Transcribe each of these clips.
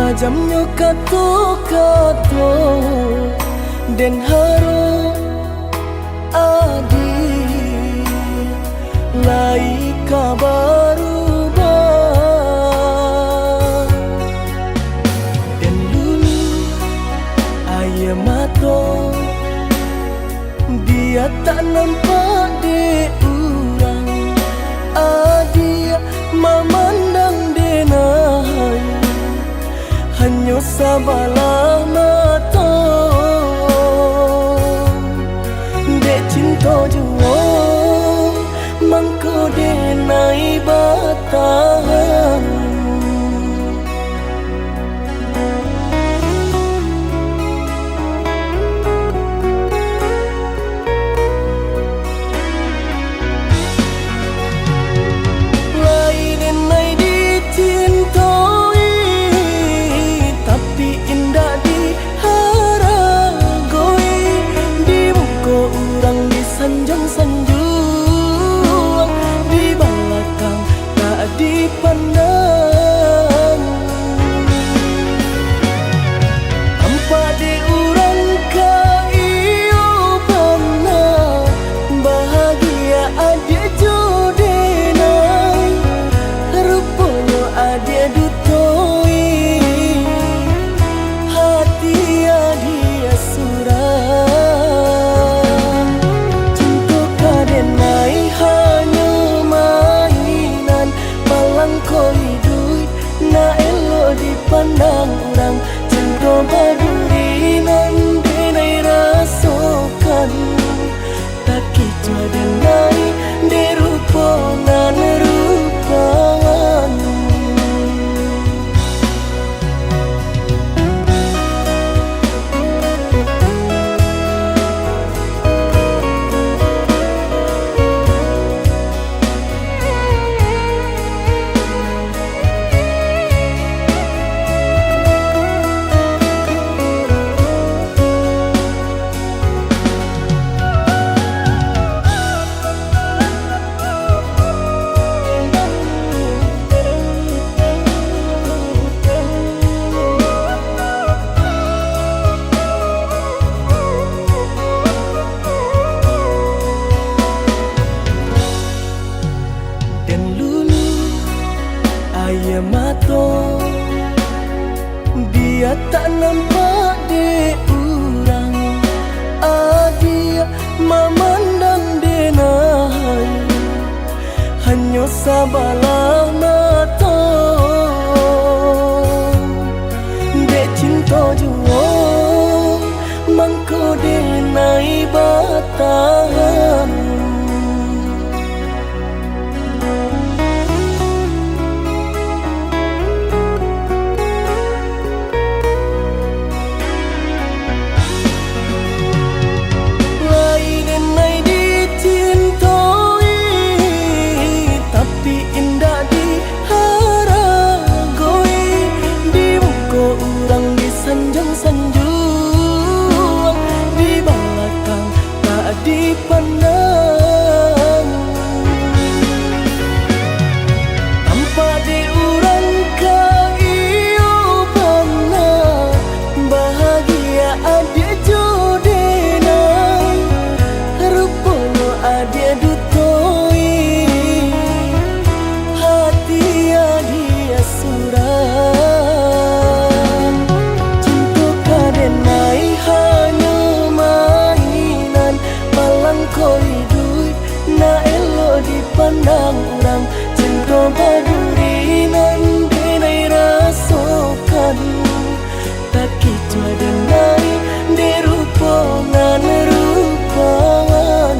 tajamnya kata-kata dan harap adi lai kabaru dan dulu ayah mata dia tak nampak di urang adia memandang denai hanya sabalah mata dek cinta jua mangko denai batahan sanjung di belakang tak dipandang tanpa diurang kaiyo pernah bahagia adia jodenai rupanya adia dutoi hati adia surah pandang orang cinta baduri nan denai rasakan tak kicau denai derupa nan rupawan ayah mata dia tak nampak di urang adia memandang denai hanya sabalah mata dek cinta jua mangko denai batahan sanjung di belakang tak dipandang tanpa diurang kaiyo pernah bahagia adia jodenai rupanya adia dutoi hati adia surah pandang orang cinta baduri nan denai rasakan tak kicau denai derupa nan rupawan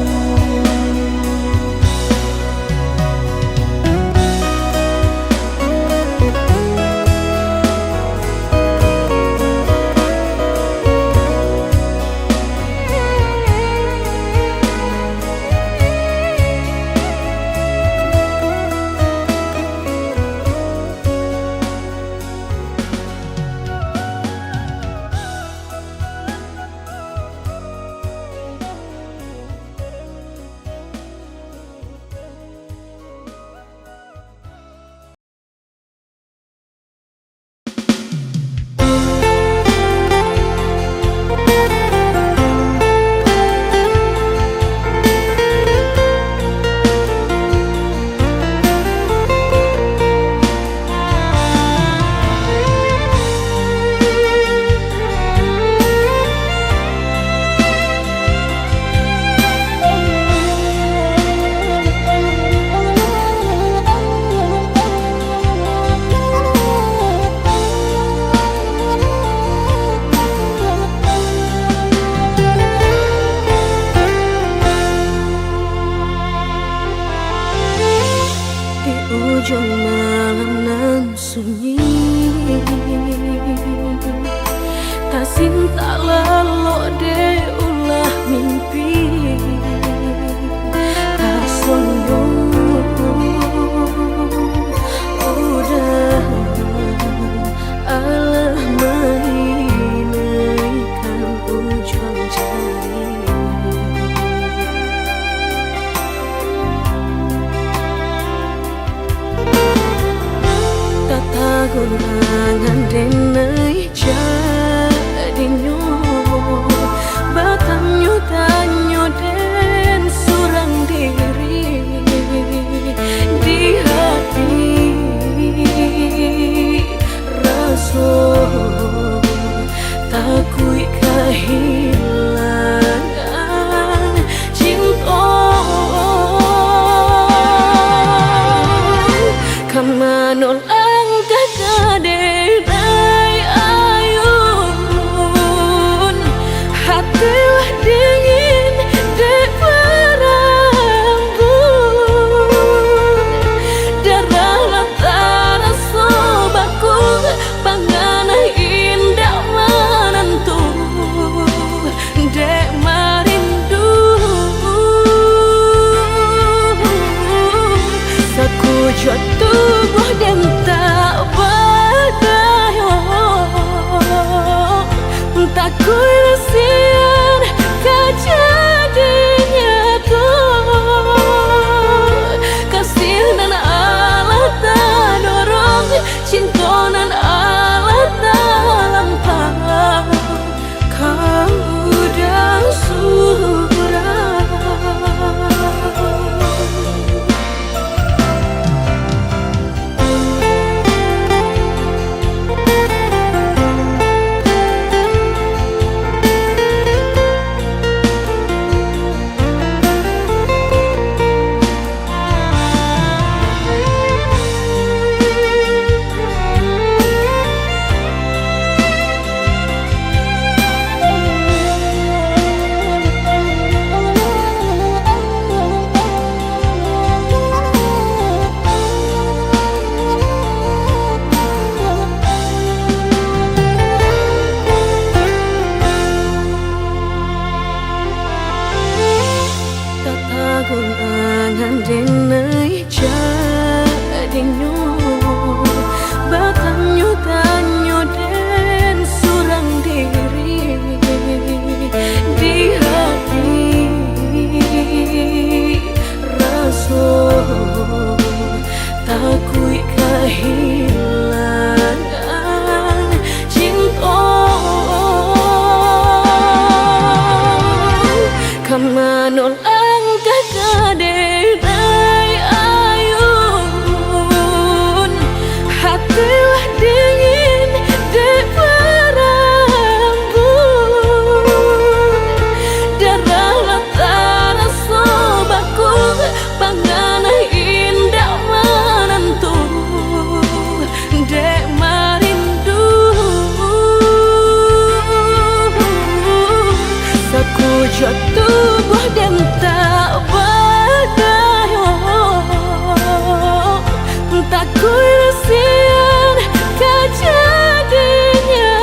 tak kuirasian kejadiannya kasih nan Allah tak dorong cinta nan Allah tak lampau kau udah surah. Angan denai jadinya batanyo tanyo den surang diri di hati rasa takui kehilangan cinta kamanol kaderai ayun hatilah dingin di perambut darah terasa baku pangana indah menentu dek marindu saku jatuh dan tak berdaya tak kuirasian kejadiannya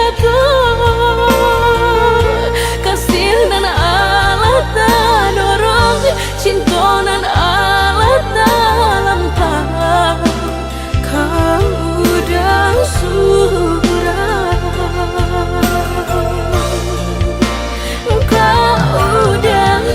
kasih dan Allah tak dorong cinta dan Allah tak lampau kau udah surah kau udah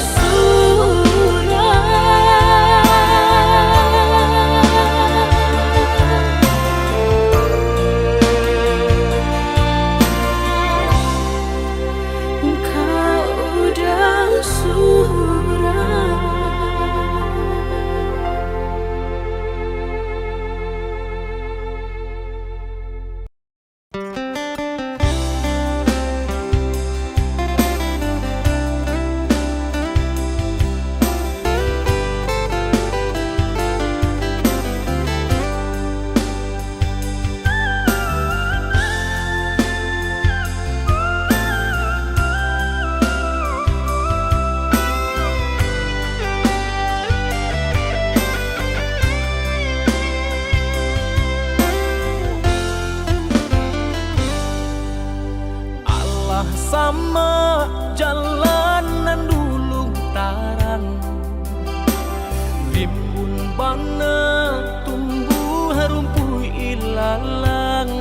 sama jalanan dulu tarang rimbun bana tumbuh rumpuh ilalang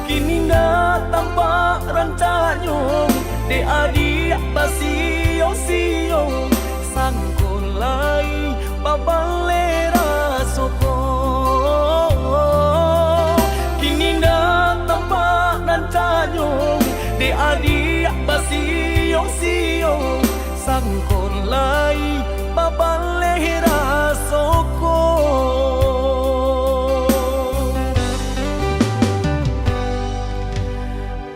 kini ndak tampak rancanyong de adik basio-sio sangkolai babalera soko kini ndak tampak rancanyong de adik basio-sio sangkolai babalera soko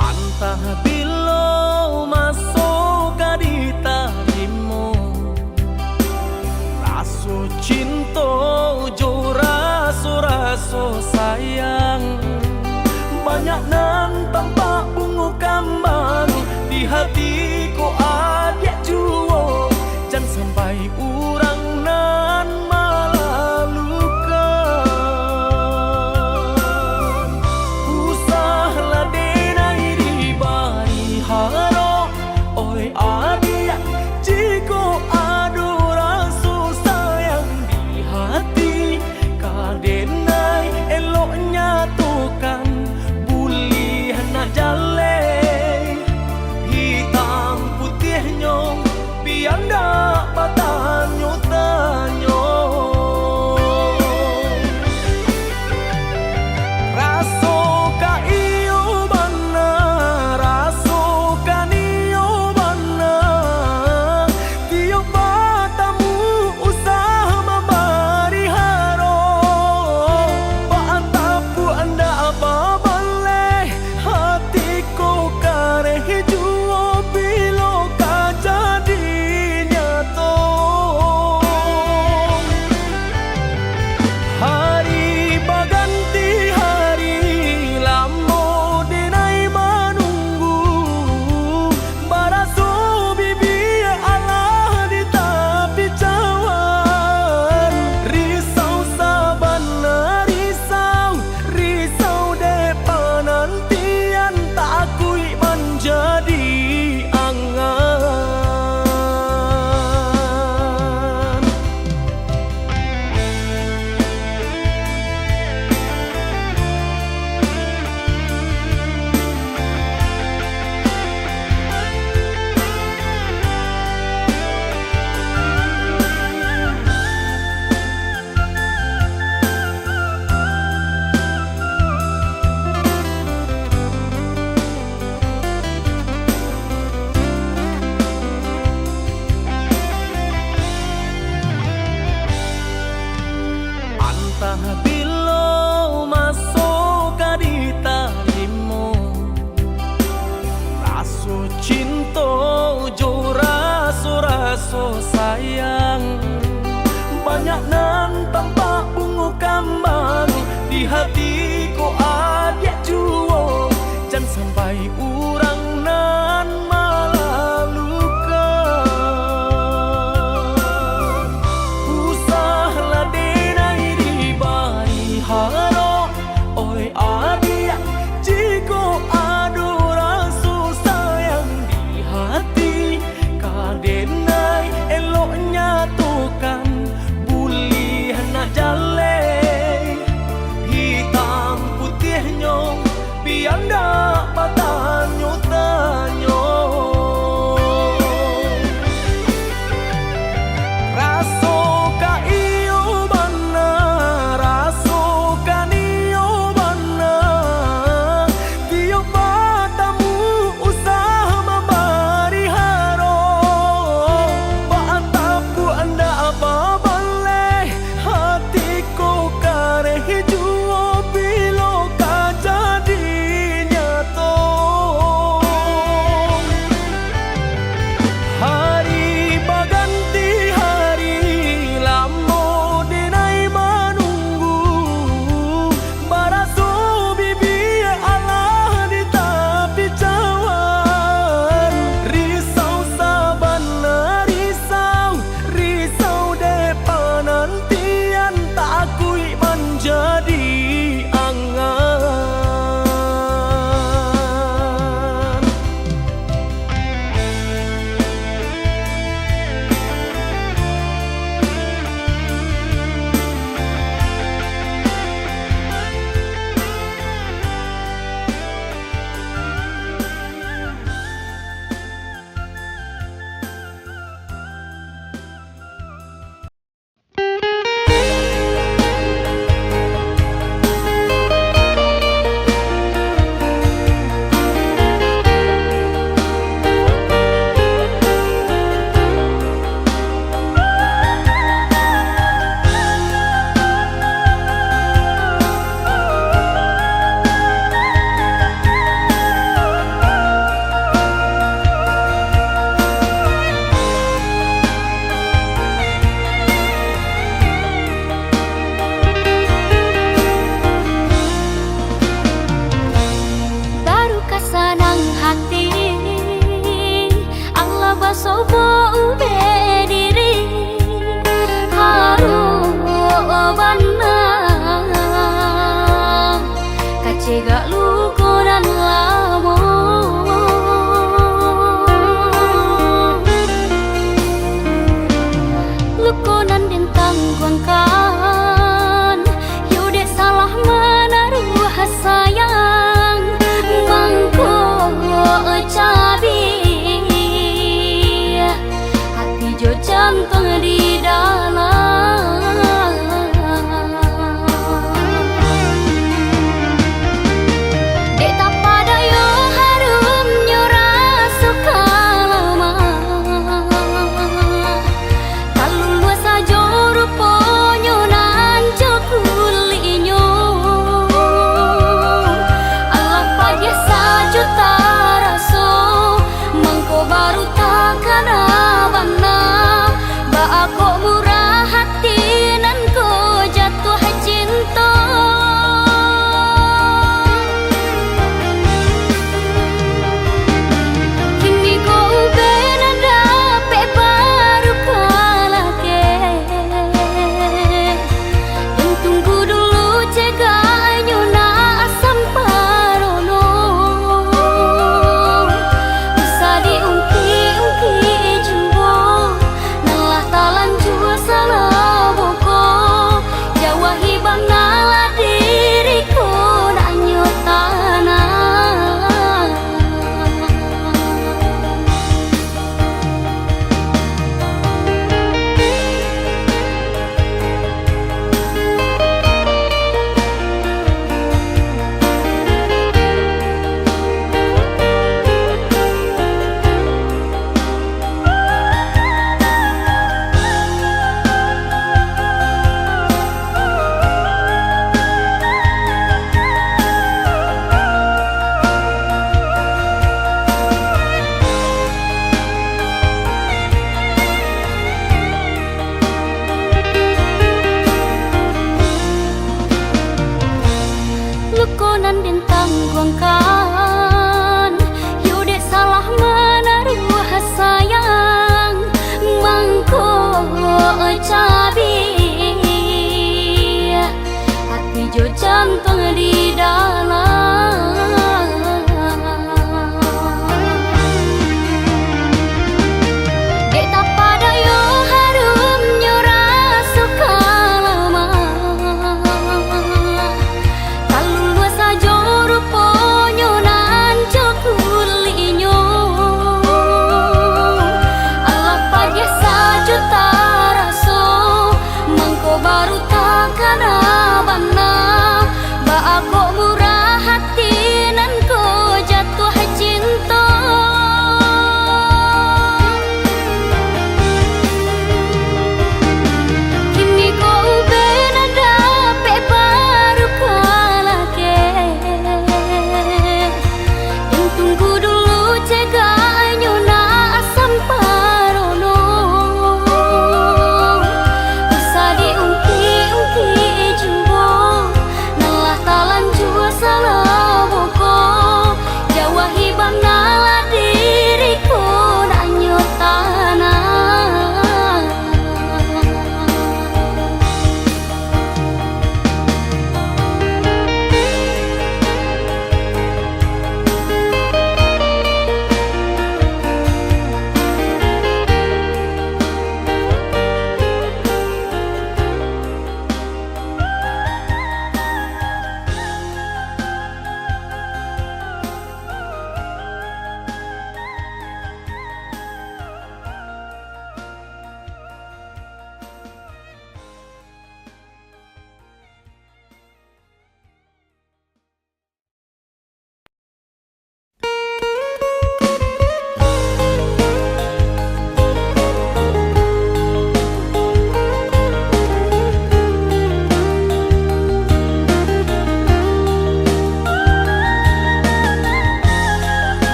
antah bilo masuk gadita rimo raso cinta jo raso sayang banyak nan tampak bunga kambang di hatiku adik juo jangan sampai urang nan malah luka usahlah denai di bari haro oi adik jiko adu rasa sayang di hati kadenai eloknya tukan jale sampai urang nan malalukan. Usahlah denai dibari haro, oi adik jiko adu rasa sayang di hati. Kadenai eloknya tukan bulih nak jale, hitam putihnya biar ndak patah tuang di dalam. Dek tak pada yo harum nyora suka lama. Kalau luas saja ruponyo nan cokulinyo. Allah pagi sajuta raso mangko baru takkan abana ba aku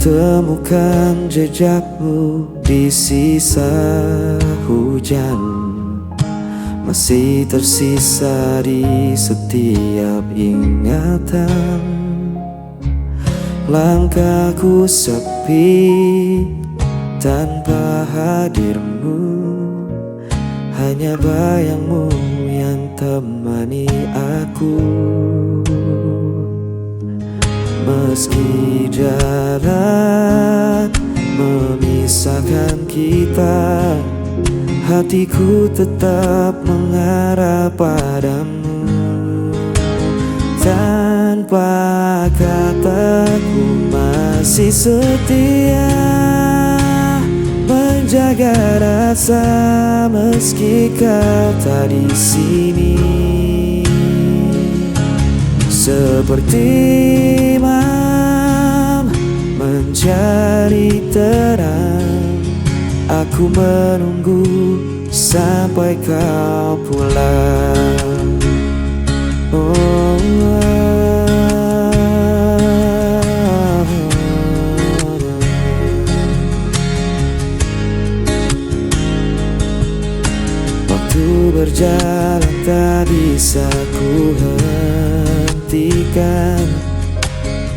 Temukan jejakmu di sisa hujan, masih tersisa di setiap ingatan. Langkahku sepi tanpa hadirmu, hanya bayangmu yang temani aku. Meski jarak memisahkan kita, hatiku tetap mengarah padamu. Tanpa kataku masih setia menjaga rasa meski kau tak di sini. Seperti malam mencari terang, aku menunggu sampai kau pulang. Waktu berjalan tak bisa ku hentikan,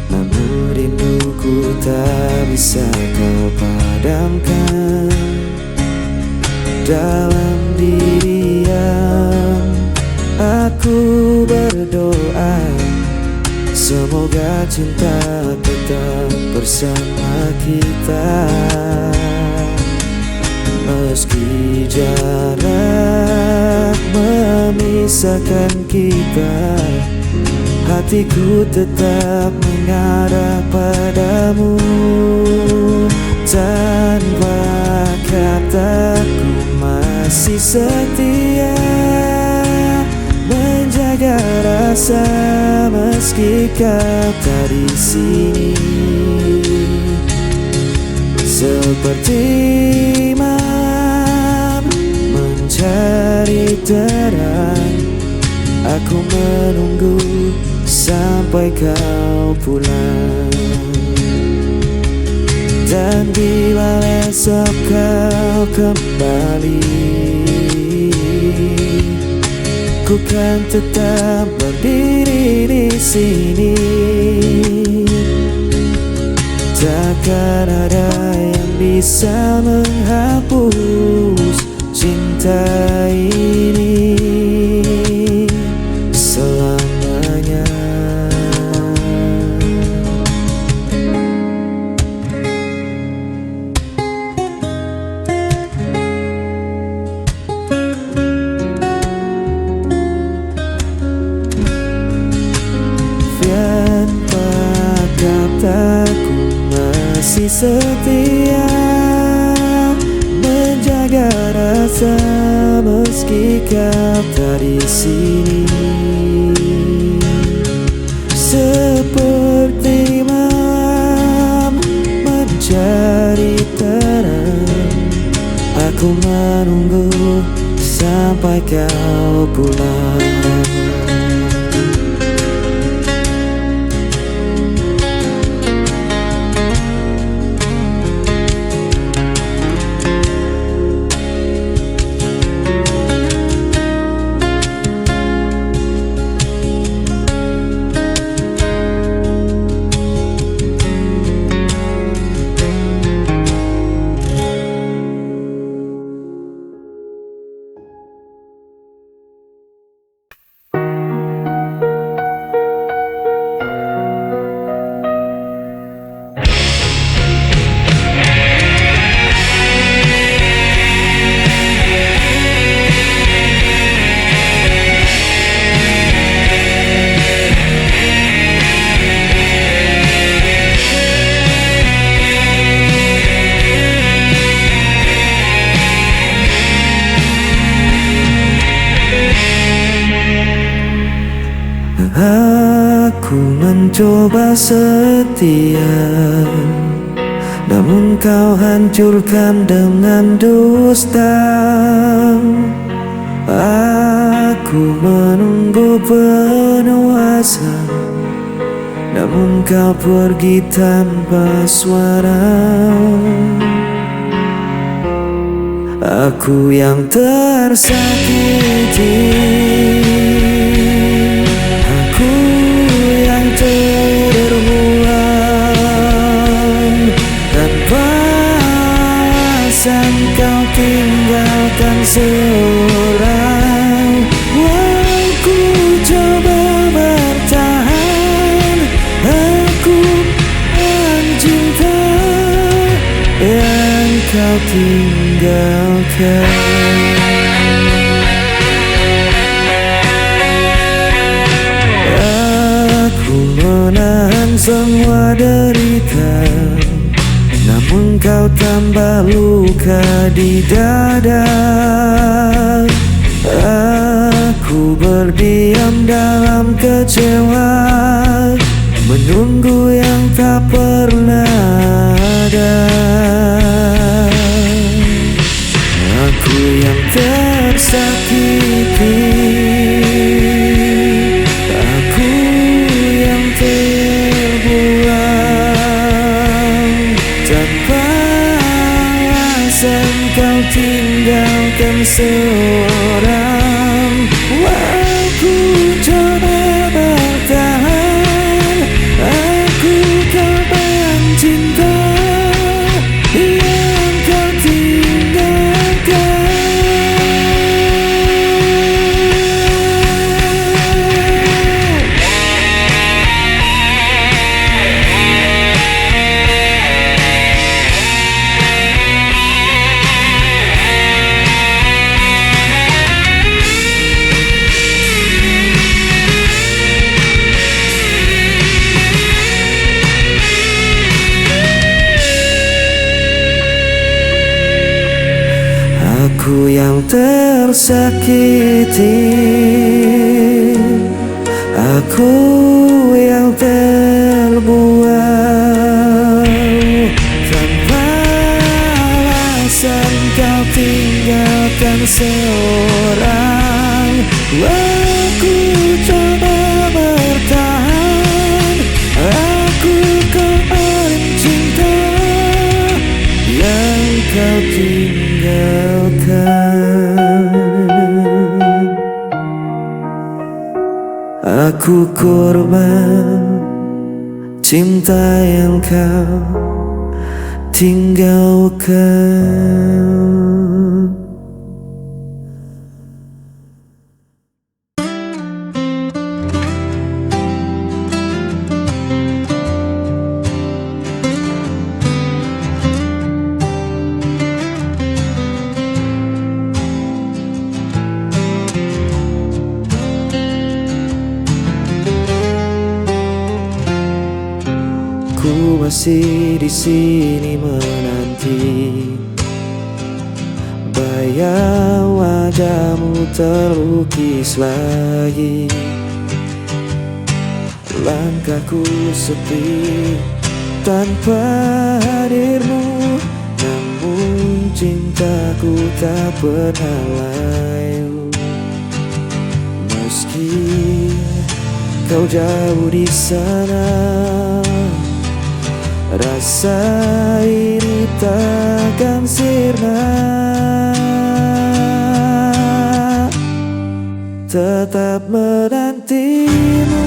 namun rinduku tak bisa kau padamkan. Dalam diam aku berdoa, semoga cinta tetap bersama kita. Meski jarak memisahkan kita, hatiku tetap mengarah padamu. Tanpa kataku masih setia menjaga rasa meski kau tak di sini. Seperti malam mencari terang, aku menunggu sampai kau pulang. Dan bila esok kau kembali, ku kan tetap berdiri di sini. Takkan ada yang bisa menghapus cinta ini selamanya. Tanpa kataku masih setia menjaga rasa meski kau tak di sini. Seperti malam mencari terang, aku menunggu sampai kau pulang. Aku mencoba setia namun kau hancurkan dengan dusta. Aku menunggu penuh asa, namun kau pergi tanpa suara. Aku yang tersakiti, aku yang terbuang. Tanpa alasan kau tinggalkan seorang. Aku coba bertahan, aku mencinta yang kau tinggalkan. Aku menahan semua derita, namun kau tambah luka di dada. Aku berdiam dalam kecewa, menunggu yang tak pernah ada. Aku yang tersakiti, aku yang terbuang. Tanpa alasan kau tinggalkan seorang. Aku coba bertahan, aku korban cinta yang kau tinggalkan. Aku yang tersakiti, aku yang terbuang. Tanpa alasan kau tinggalkan seorang. Aku coba bertahan, aku korban cinta yang kau tinggalkan. Aku korban cinta yang kau tinggalkan. Ku masih di sini menanti, bayang wajahmu terlukis lagi. Langkahku sepi tanpa hadirmu, namun cintaku tak pernah layu. Meski kau jauh di sana, rasa ini takkan sirna. Tetap menantimu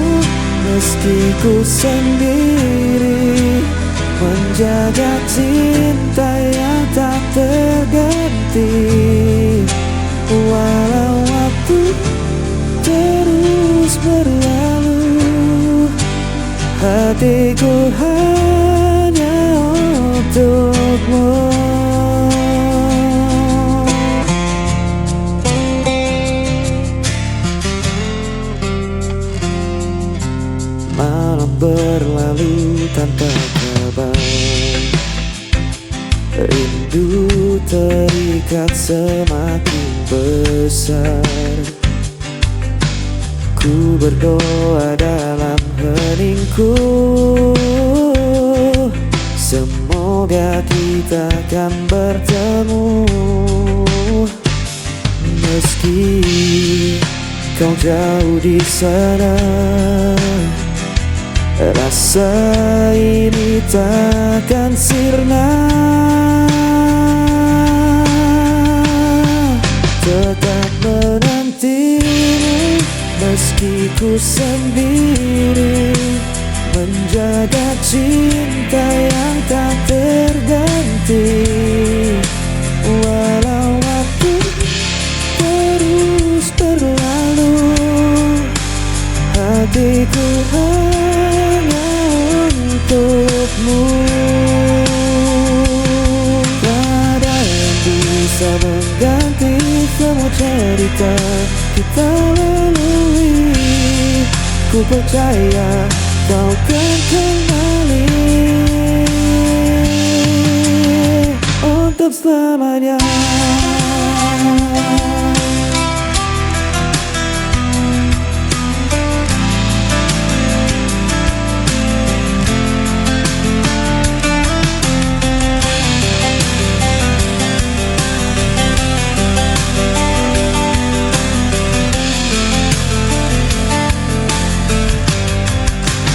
meski ku sendiri, menjaga cinta yang tak terganti. Walau waktu terus berlalu, hatiku hanya untukmu. Malam berlalu tanpa kabar, rindu terikat semakin besar. Ku berdoa dalam heningku, semoga kita akan bertemu. Meski kau jauh di sana, rasa ini takkan sirna. Tetap menantimu meski ku sendiri, menjaga cinta yang tak terganti. Walau waktu terus berlalu, hatiku hanya untukmu. Tak ada yang bisa mengganti semua cerita kita lalui. Ku percaya kau kan kembali untuk selamanya.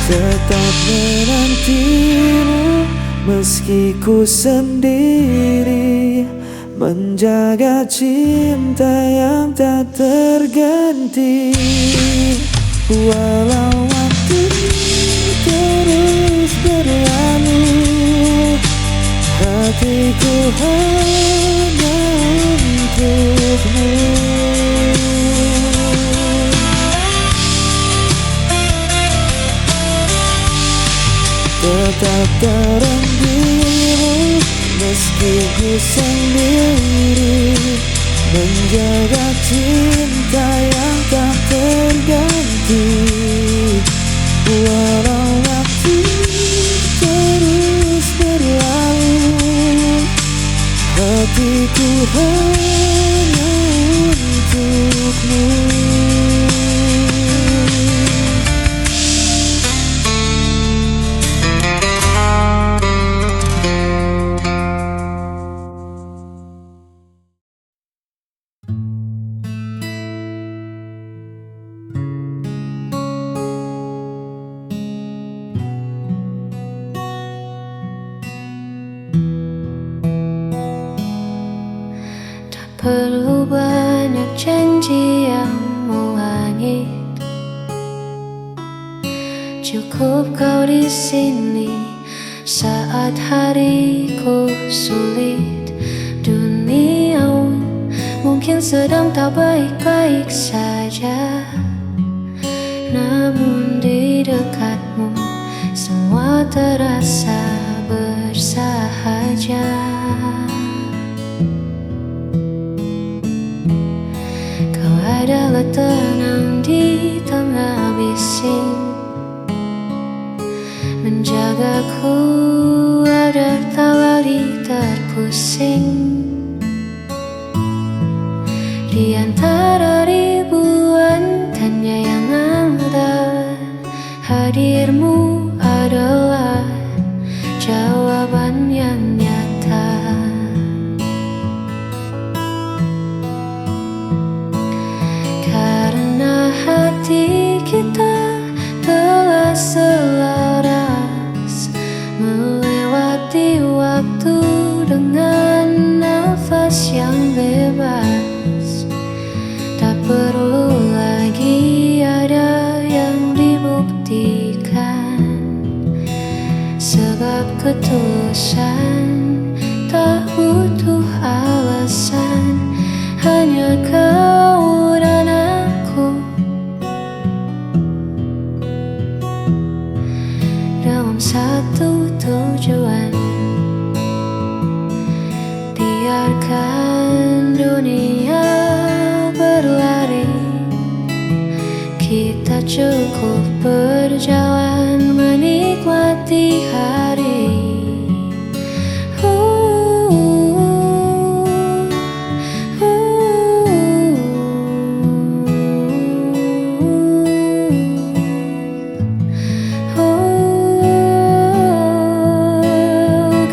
Tetap menantimu meski ku sendiri, menjaga cinta yang tak terganti. Walau waktu terus berlalu, hatiku hanya untukmu. Tetap terenggimu meski ku sendiri, menjaga cinta yang tak terganti. Walau waktu terus berlalu, hatiku hanya untukmu. Perlu banyak janji yang melangit, cukup kau di sini saat hariku sulit. Dunia mungkin sedang tak baik-baik saja, namun di dekatmu semua terasa bersahaja. Adalah tenang di tengah bising, menjagaku agar tak lagi terpusing. Di antara ribuan tanya yang ada, hadirmu adalah jawaban yang nyata. Hati kita telah selaras melewati waktu dengan nafas yang bebas. Tak perlu lagi ada yang dibuktikan, sebab ketulusan tak butuh alasan. Hanya kau dan aku dalam satu tujuan. Biarkan dunia berlari, kita cukup berjalan menikmati hari.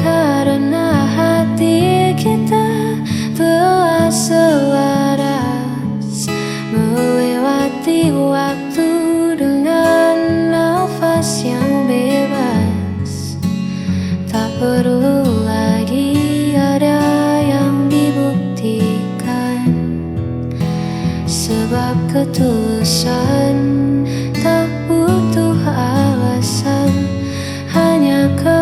Karena ke